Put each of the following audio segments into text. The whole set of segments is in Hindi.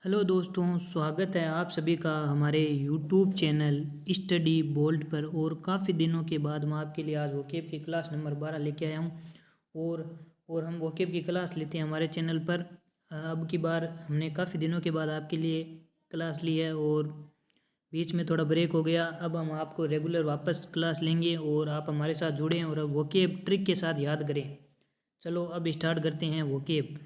हेलो दोस्तों, स्वागत है आप सभी का हमारे यूट्यूब चैनल स्टडी बोल्ट पर। और काफ़ी दिनों के बाद मैं आपके लिए आज वोकेब की क्लास नंबर 12 लेके आया हूँ। और हम वोकेब की क्लास लेते हैं हमारे चैनल पर। अब की बार हमने काफ़ी दिनों के बाद आपके लिए क्लास ली है और बीच में थोड़ा ब्रेक हो गया। अब हम आपको रेगुलर वापस क्लास लेंगे और आप हमारे साथ जुड़ें और अब वोकेब ट्रिक के साथ याद करें। चलो अब स्टार्ट करते हैं वोकेब।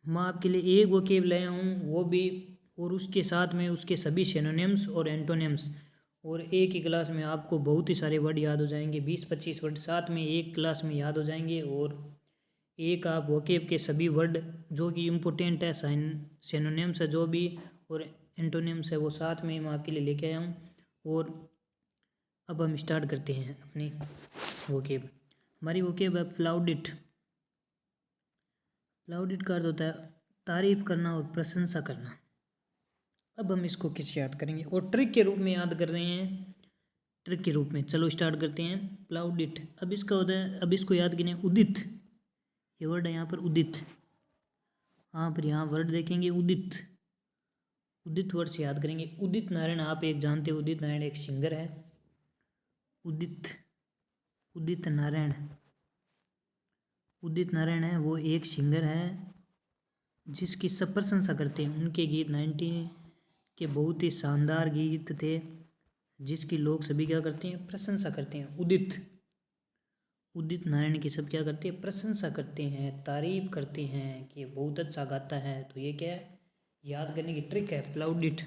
मैं आपके लिए एक वोकेब लाया हूँ, वो भी और उसके साथ में उसके सभी सिनोनिम्स और एंटोनिम्स। और एक ही क्लास में आपको बहुत ही सारे वर्ड याद हो जाएंगे, 20-25 वर्ड साथ में एक क्लास में याद हो जाएंगे। और एक आप वोकेब के सभी वर्ड जो कि इम्पोर्टेंट है, सिनोनिम्स है जो भी, और एंटोनिम्स है, वो साथ में मैं आपके लिए लेके आया हूँ। और अब हम स्टार्ट करते हैं अपनी वोकेब। हमारी वोकेब है फ्लाउडिट। फ्लाउडिट का अर्थ होता है तारीफ करना और प्रशंसा करना। अब हम इसको किस याद करेंगे और ट्रिक के रूप में याद कर रहे हैं। ट्रिक के रूप में चलो स्टार्ट करते हैं। प्लाउडिट, अब इसका होता है, अब इसको याद करें उदित। ये वर्ड है यहाँ पर उदित। हाँ पर यहाँ वर्ड देखेंगे उदित। उदित वर्ड से याद करेंगे। उदित नारायण, आप एक जानते हो उदित नारायण एक सिंगर है। उदित उदित नारायण, उदित नारायण है वो एक सिंगर है जिसकी सब प्रशंसा करते हैं। उनके गीत 90 के बहुत ही शानदार गीत थे जिसकी लोग सभी क्या करते हैं, प्रशंसा करते हैं। उदित उदित नारायण की सब क्या करते हैं, प्रशंसा करते हैं, तारीफ करते हैं कि ये बहुत अच्छा गाता है। तो ये क्या है, याद करने की ट्रिक है प्लाउडिट।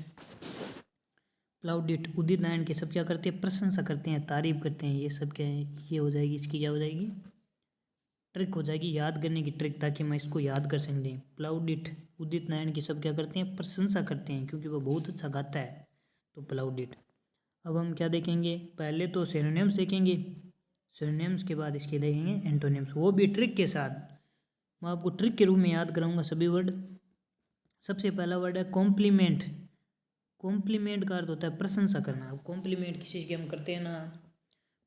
प्लाउडिट उदित नारायण की सब क्या करते हैं, प्रशंसा करते हैं, तारीफ करते हैं। ये सब क्या है, ये हो जाएगी इसकी क्या हो जाएगी, ट्रिक हो जाएगी, याद करने की ट्रिक, ताकि मैं इसको याद कर सकें। प्लाउडिट उदित नारायण की सब क्या करते हैं, प्रशंसा करते हैं क्योंकि वो बहुत अच्छा गाता है। तो प्लाउडिट। अब हम क्या देखेंगे, पहले तो सिनोनिम्स देखेंगे, सिनोनिम्स के बाद इसके देखेंगे एंटोनिम्स, वो भी ट्रिक के साथ। मैं आपको ट्रिक के रूप में याद कराऊंगा सभी वर्ड। सबसे पहला वर्ड है कॉम्प्लीमेंट। कॉम्प्लीमेंट का अर्थ होता है प्रशंसा करना। अब कॉम्प्लीमेंट किसी की हम करते हैं ना,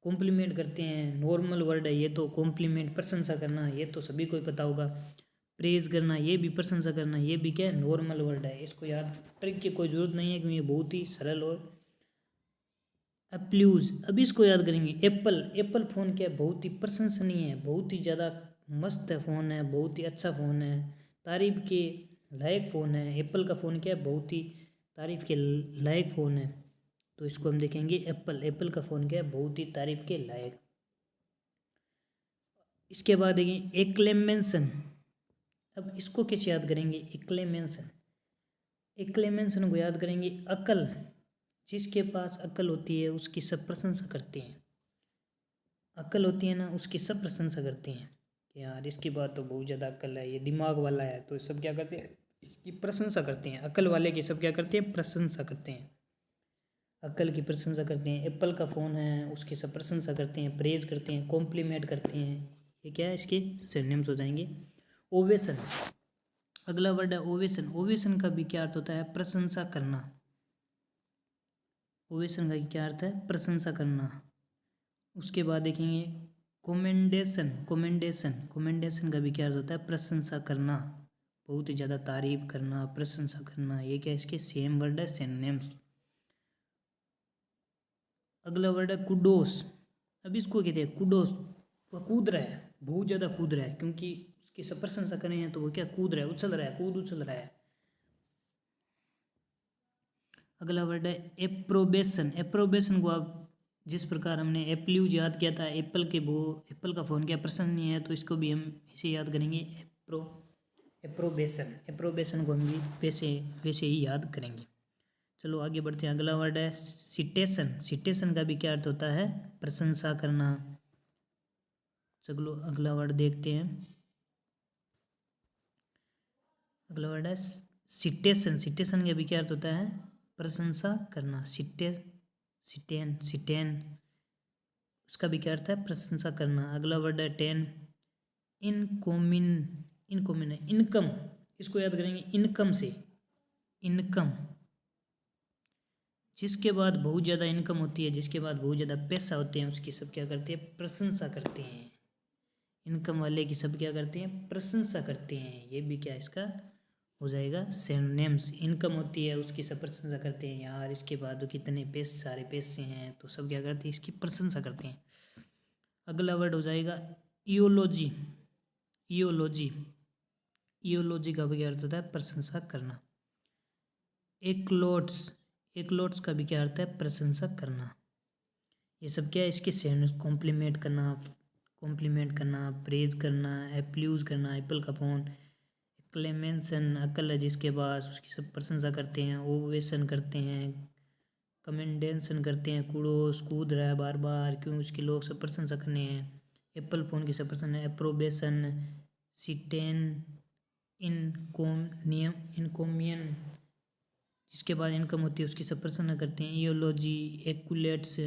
कॉम्प्लीमेंट करते हैं, नॉर्मल वर्ड है ये तो। कॉम्प्लीमेंट प्रशंसा करना, ये तो सभी को ही पता होगा। प्रेज करना, ये भी प्रशंसा करना, ये भी क्या है, नॉर्मल वर्ड है। इसको याद, ट्रिक की कोई ज़रूरत नहीं है क्योंकि ये बहुत ही सरल और अप्ल्यूज। अब इसको याद करेंगे। एप्पल, एप्पल फ़ोन क्या है, बहुत ही प्रशंसनीय है, बहुत ही ज़्यादा मस्त है फ़ोन है, बहुत ही अच्छा फ़ोन है, तारीफ के लायक फ़ोन है। एप्पल का फ़ोन क्या है, बहुत ही तारीफ के लायक फ़ोन है। तो इसको हम देखेंगे एप्पल, एप्पल का फ़ोन क्या है, बहुत ही तारीफ के लायक। इसके बाद देखेंगे एक्लेमेंसन। अब इसको कैसे याद करेंगे, एक्लेमेंसन। एक्लेमेंसन को याद करेंगे अकल। जिसके पास अकल होती है उसकी सब प्रशंसा करते हैं। अकल होती है ना, उसकी सब प्रशंसा करते हैं कि यार इसकी बात तो बहुत ज़्यादा अकल है, ये दिमाग वाला है। तो सब क्या करते हैं, इसकी प्रशंसा करते हैं। अकल वाले की सब क्या करते हैं, प्रशंसा करते हैं, अकल की प्रशंसा करते हैं। एप्पल का फ़ोन है उसकी सब प्रशंसा करते हैं, प्रेज करते हैं, कॉम्प्लीमेंट करते हैं। ये क्या है, इसके सिनोनिम्स हो जाएंगे। ओवेशन, अगला वर्ड है ओवेशन। ओवेशन का भी क्या अर्थ होता है, प्रशंसा करना। ओवेशन का क्या अर्थ है, प्रशंसा करना। उसके बाद देखेंगे कोमेंडेशन। कोमेंडेशन, कोमेंडेशन का भी क्या अर्थ होता है, प्रशंसा करना, बहुत ही ज़्यादा तारीफ करना, प्रशंसा करना। ये क्या, इसके सेम वर्ड है, सिनोनिम्स। अगला वर्ड है कुडोस। अब इसको कहते हैं कुडोस, वह कूद रहा है, बहुत ज़्यादा कूद रहा है, क्योंकि उसकी सब प्रशंसा करें हैं तो वो क्या, कूद रहा है, उछल रहा है, कूद उछल रहा है। अगला वर्ड है एप्रोबेशन। एप्रोबेशन को आप, जिस प्रकार हमने एप्ल्यूज याद किया था, एप्पल के वो, एप्पल का फ़ोन क्या प्रसन्न है, तो इसको भी हम इसे याद करेंगे एप्रोबेशन। एप्रोबेशन को हम भी वैसे वैसे ही याद करेंगे। चलो आगे बढ़ते हैं। अगला वर्ड है सिटेशन। सिटेशन का भी क्या अर्थ होता है, प्रशंसा करना। चलो अगला वर्ड देखते हैं। अगला वर्ड है सिटेशन। सिटेशन का भी क्या अर्थ होता है, प्रशंसा करना। सिटेन सिटेन, उसका भी क्या अर्थ है, प्रशंसा करना। अगला वर्ड है टेन। इनकोमिन, इनकोमिन है इनकम। इसको याद करेंगे इनकम से, इनकम। जिसके बाद बहुत ज़्यादा इनकम होती है, जिसके बाद बहुत ज़्यादा पैसा होते हैं, उसकी सब क्या करते हैं, प्रशंसा करते हैं। इनकम वाले की सब क्या करते हैं, प्रशंसा करते हैं। ये भी क्या इसका हो जाएगा सिनोनिम्स। इनकम होती है उसकी सब प्रशंसा करते हैं, यार इसके बाद कितने पैसे, सारे पैसे हैं, तो सब क्या करते हैं, इसकी प्रशंसा करते हैं। अगला वर्ड हो जाएगा इयोलॉजी। इयोलॉजी, इयोलॉजी का भी क्या अर्थ होता है, प्रशंसा करना। एक्लोट्स, एक्लोट्स का भी क्या अर्थ है, प्रशंसा करना। ये सब क्या है, इसके सिनोनिम्स, कॉम्प्लीमेंट करना, कॉम्प्लीमेंट करना, प्रेज करना, एप्ल्यूज करना, एप्पल का फोन, क्लेमेंसन, अक्ल है जिसके पास, उसकी सब प्रशंसा करते हैं। ओवेशन करते हैं, कमेंडेंसन करते हैं, कूड़ोस, कूद रहा है बार बार, क्यों, उसके लोग सब प्रशंसा करने हैं। एप्पल फ़ोन की सब प्रशंसा, अप्रोबेशन, सिटेन, इनकोमियम, इनकोमियन जिसके बाद इनकम होती है उसकी सब प्रशंसा करते हैं। इयोलॉजी, एक्कुलेट्स,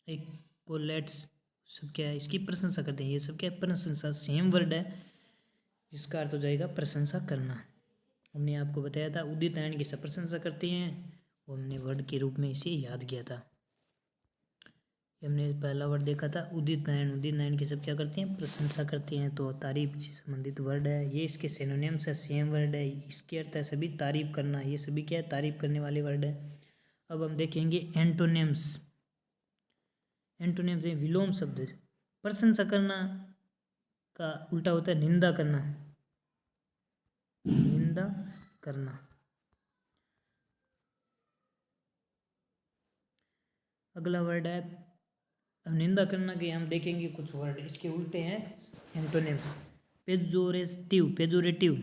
एक्कोलेट्स सब क्या है, इसकी प्रशंसा करते हैं। ये सब क्या है, प्रशंसा, सेम वर्ड है जिसका अर्थ हो जाएगा प्रशंसा करना। हमने आपको बताया था उदित नारायण की सब प्रशंसा करते हैं, वो हमने वर्ड के रूप में इसे याद किया था। हमने पहला वर्ड देखा था उदित नारायण। उदित नारायण की सब क्या करते हैं, प्रशंसा करते हैं, तो तारीफ से संबंधित वर्ड है। ये इसके सिनोनिम्स है, सेम वर्ड है, इसके अर्थ है सभी तारीफ करना। ये सभी क्या है, तारीफ करने वाले वर्ड है। अब हम देखेंगे एंटोनिम्स। एंटोनिम्स है विलोम शब्द। प्रशंसा करना का उल्टा होता है निंदा करना, निंदा करना। अगला वर्ड है, अब निंदा करना के हम देखेंगे कुछ वर्ड, इसके उल्टे हैं एंटोनिम्स। पेजोरेटिव, पेजोरेटिव,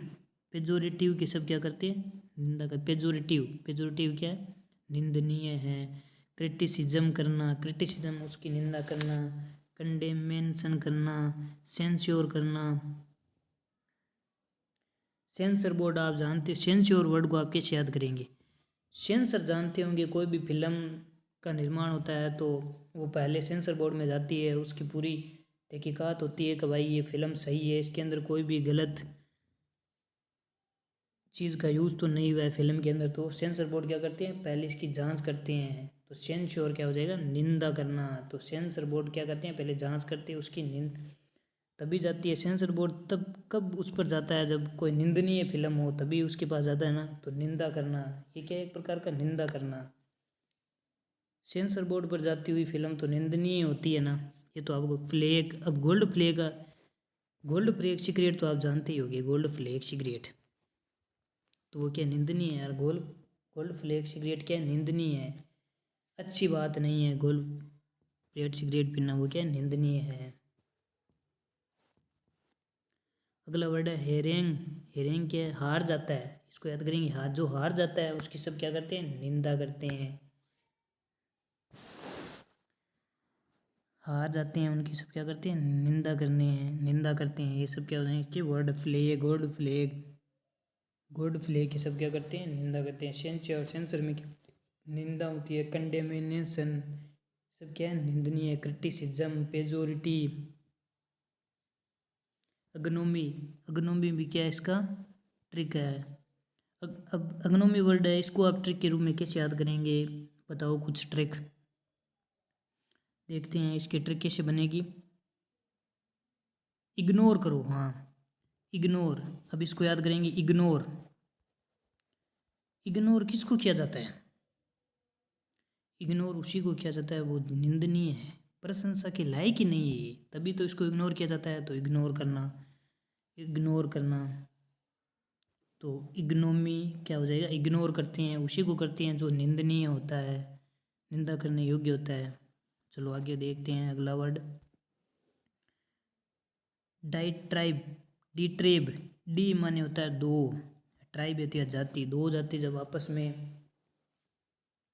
पेजोरेटिव के सब क्या करते हैं, निंदा कर। पेजोरेटिव, पेजोरेटिव क्या है, निंदनीय है। क्रिटिसिज्म करना, क्रिटिसिज्म उसकी निंदा करना। कंडेमेंशन करना, सेंस्योर करना। सेंसर बोर्ड आप जानते हो, सेंस्योर वर्ड को आप कैसे याद करेंगे, सेंसर जानते होंगे, कोई भी फिल्म का निर्माण होता है तो वो पहले सेंसर बोर्ड में जाती है, उसकी पूरी तहकीकात होती है कि भाई ये फ़िल्म सही है, इसके अंदर कोई भी गलत चीज़ का यूज़ तो नहीं हुआ है फिल्म के अंदर। तो सेंसर बोर्ड क्या करते हैं, पहले इसकी जांच करते हैं। तो सेंश्योर क्या हो जाएगा, निंदा करना। तो सेंसर बोर्ड क्या करते हैं, पहले जांच करते हैं, उसकी तभी जाती है सेंसर बोर्ड। तब कब उस पर जाता है, जब कोई निंदनीय फिल्म हो तभी उसके पास जाता है ना। तो निंदा करना, ये क्या है, एक प्रकार का निंदा करना। सेंसर बोर्ड पर जाती हुई फिल्म तो निंदनीय होती है ना। ये तो आपको फ्लैग, अब गोल्ड फ्लैग का, गोल्ड फ्लैग सिगरेट तो आप जानते ही होंगे, गोल्ड फ्लैग सिगरेट तो वो क्या निंदनीय है यार। गोल्ड गोल्ड फ्लैग सिगरेट क्या निंदनीय है, अच्छी बात नहीं है। गोल्ड फ्लैग सिगरेट पीना वो क्या निंदनीय है। अगला वर्ड है हेरेंग। हेरेंग क्या है, हार जाता है, इसको याद करेंगे। हार, जो हार जाता है उसकी सब क्या करते हैं, निंदा करते हैं। हार जाते हैं उनकी सब क्या करते हैं, निंदा करने हैं, निंदा करते हैं। ये सब क्या होते हैं कि word flag, gold flag, gold flag, ये सब क्या करते हैं, निंदा करते हैं। सेंसर और सेंसर में क्या निंदा होती है। कंडेमिनेशन सब क्या है, निंदनीय है। क्रिटिसिज्म, पेजोरिटी। अग्नोमी, अग्नोमी भी क्या है, इसका ट्रिक है। अब अग्नोमी वर्ड है, इसको आप ट्रिक के रूप में कैसे याद करेंगे, बताओ कुछ ट्रिक। देखते हैं इसकी ट्रिक कैसे बनेगी। इग्नोर करो, हाँ इग्नोर। अब इसको याद करेंगे, इग्नोर। इग्नोर किसको किया जाता है, इग्नोर उसी को किया जाता है वो निंदनीय है, प्रशंसा के लायक ही नहीं है ये, तभी तो इसको इग्नोर किया जाता है। तो इग्नोर करना, इग्नोर करना। तो इग्नोमी क्या हो जाएगा, इग्नोर करते हैं, उसी को करते हैं जो निंदनीय होता है, निंदा करने योग्य होता है। चलो आगे देखते हैं अगला वर्ड, डाइट्राइब, डिट्रेब। डी माने होता है दो, ट्राइब होती है जाति। दो जाति जब आपस में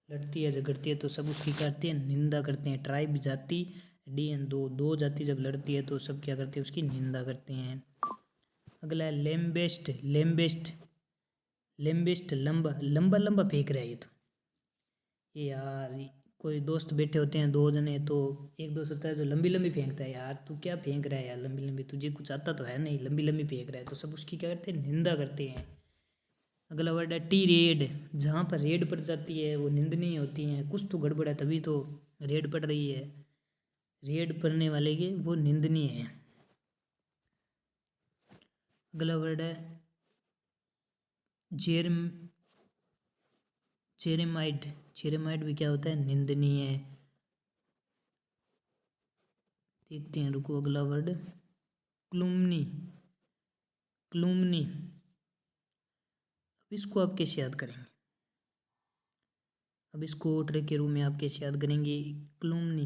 लड़ती है, झगड़ती है, तो सब उसकी करते हैं, निंदा करते हैं। ट्राइब जाति, डी एन दो, दो जाति जब लड़ती है तो सब क्या करते हैं, उसकी निंदा करते हैं। अगला है लेम्बेस्ट। लेम्बेस्ट, लेम्बेस्ट लंबा, लंबा लंबा फेंक रहा है ये तो। ये यार कोई दोस्त बैठे होते हैं दो जने, तो एक दोस्त होता है जो लंबी लंबी फेंकता है, यार तू क्या फेंक रहा है यार लंबी लंबी, तुझे कुछ आता तो है नहीं, लंबी लंबी फेंक रहा है। तो सब उसकी क्या करते हैं, निंदा करते हैं। अगला वर्ड है टी रेड। जहाँ पर रेड पड़ जाती है वो निंदनीय होती हैं, कुछ तो गड़बड़ है तभी तो रेड पड़ रही है। रेड पड़ने वाले के वो निंदनीय है। अगला वर्ड है जेरेमाइड। जेरेमाइड भी क्या होता है? निंदनीय है। देखते हैं, रुको। अगला वर्ड क्लूमनी। क्लूमनी, अब इसको आप कैसे याद करेंगे? अब इसको ट्रिक के रूप में आप कैसे याद करेंगे? क्लूमनी,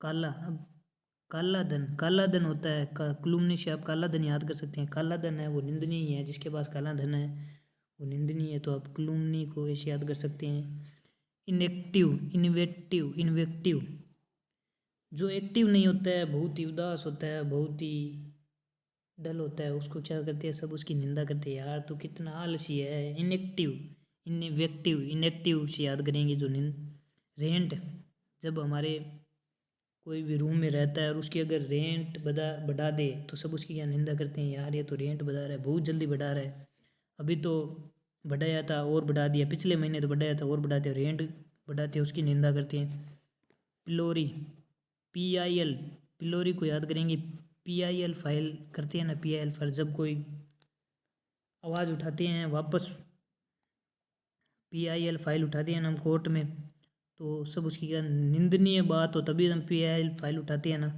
काला। अब काला धन, काला धन होता है क्लूमनी से आप काला धन याद कर सकते हैं। काला धन है वो निंदनीय है, जिसके पास काला धन है वो निंदनीय है, तो आप क्लूमनी को ऐसे याद कर सकते हैं। इनएक्टिव, इन्वेक्टिव। इन्वेक्टिव जो एक्टिव नहीं होता है, बहुत ही उदास होता है, बहुत ही डल होता है, उसको क्या करते हैं? सब उसकी निंदा करते हैं, यार तो कितना आलसी है। इनएक्टिव, इनवेक्टिव। इनएक्टिव से याद करेंगे जो रेंट, जब हमारे कोई भी रूम में रहता है और उसकी अगर रेंट बढ़ा दे तो सब उसकी क्या निंदा करते हैं? यार ये तो रेंट बढ़ा रहा है, बहुत जल्दी बढ़ा रहा है, अभी तो बढ़ाया था और बढ़ा दिया, पिछले महीने तो बढ़ाया था और बढ़ा दिया, रेंट बढ़ाते उसकी निंदा करते हैं। पिलोरी, PIL, पिलोरी को याद करेंगे। PIL फाइल करते हैं ना, PIL फाइल, जब कोई आवाज़ उठाते हैं वापस, PIL फाइल उठाते हैं ना हम कोर्ट में, तो सब उसकी क्या निंदनीय बात हो तभी हम PIL फाइल उठाते हैं ना।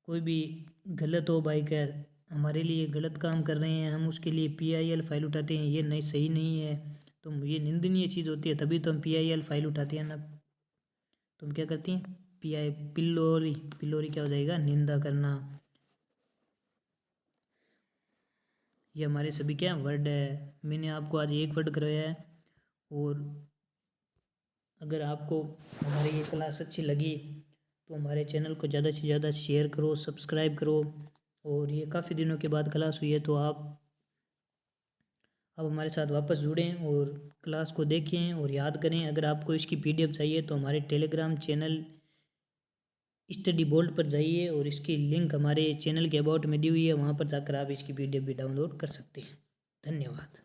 कोई भी गलत हो भाई, क्या हमारे लिए गलत काम कर रहे हैं, हम उसके लिए PIL फाइल उठाते हैं, ये नहीं सही नहीं है, तो ये निंदनीय चीज़ होती है, तभी तो हम PIL फाइल उठाते हैं ना। तो हम क्या करते हैं? पिलोरी। पिलोरी क्या हो जाएगा? निंदा करना। ये हमारे सभी क्या वर्ड है। मैंने आपको आज एक वर्ड करवाया है, और अगर आपको हमारी ये क्लास अच्छी लगी तो हमारे चैनल को ज़्यादा से ज़्यादा शेयर करो, सब्सक्राइब करो। और ये काफ़ी दिनों के बाद क्लास हुई है, तो आप अब हमारे साथ वापस जुड़ें और क्लास को देखें और याद करें। अगर आपको इसकी PDF चाहिए तो हमारे टेलीग्राम चैनल स्टडी बोल्ड पर जाइए, और इसकी लिंक हमारे चैनल के अबाउट में दी हुई है, वहाँ पर जाकर आप इसकी PDF भी डाउनलोड कर सकते हैं। धन्यवाद।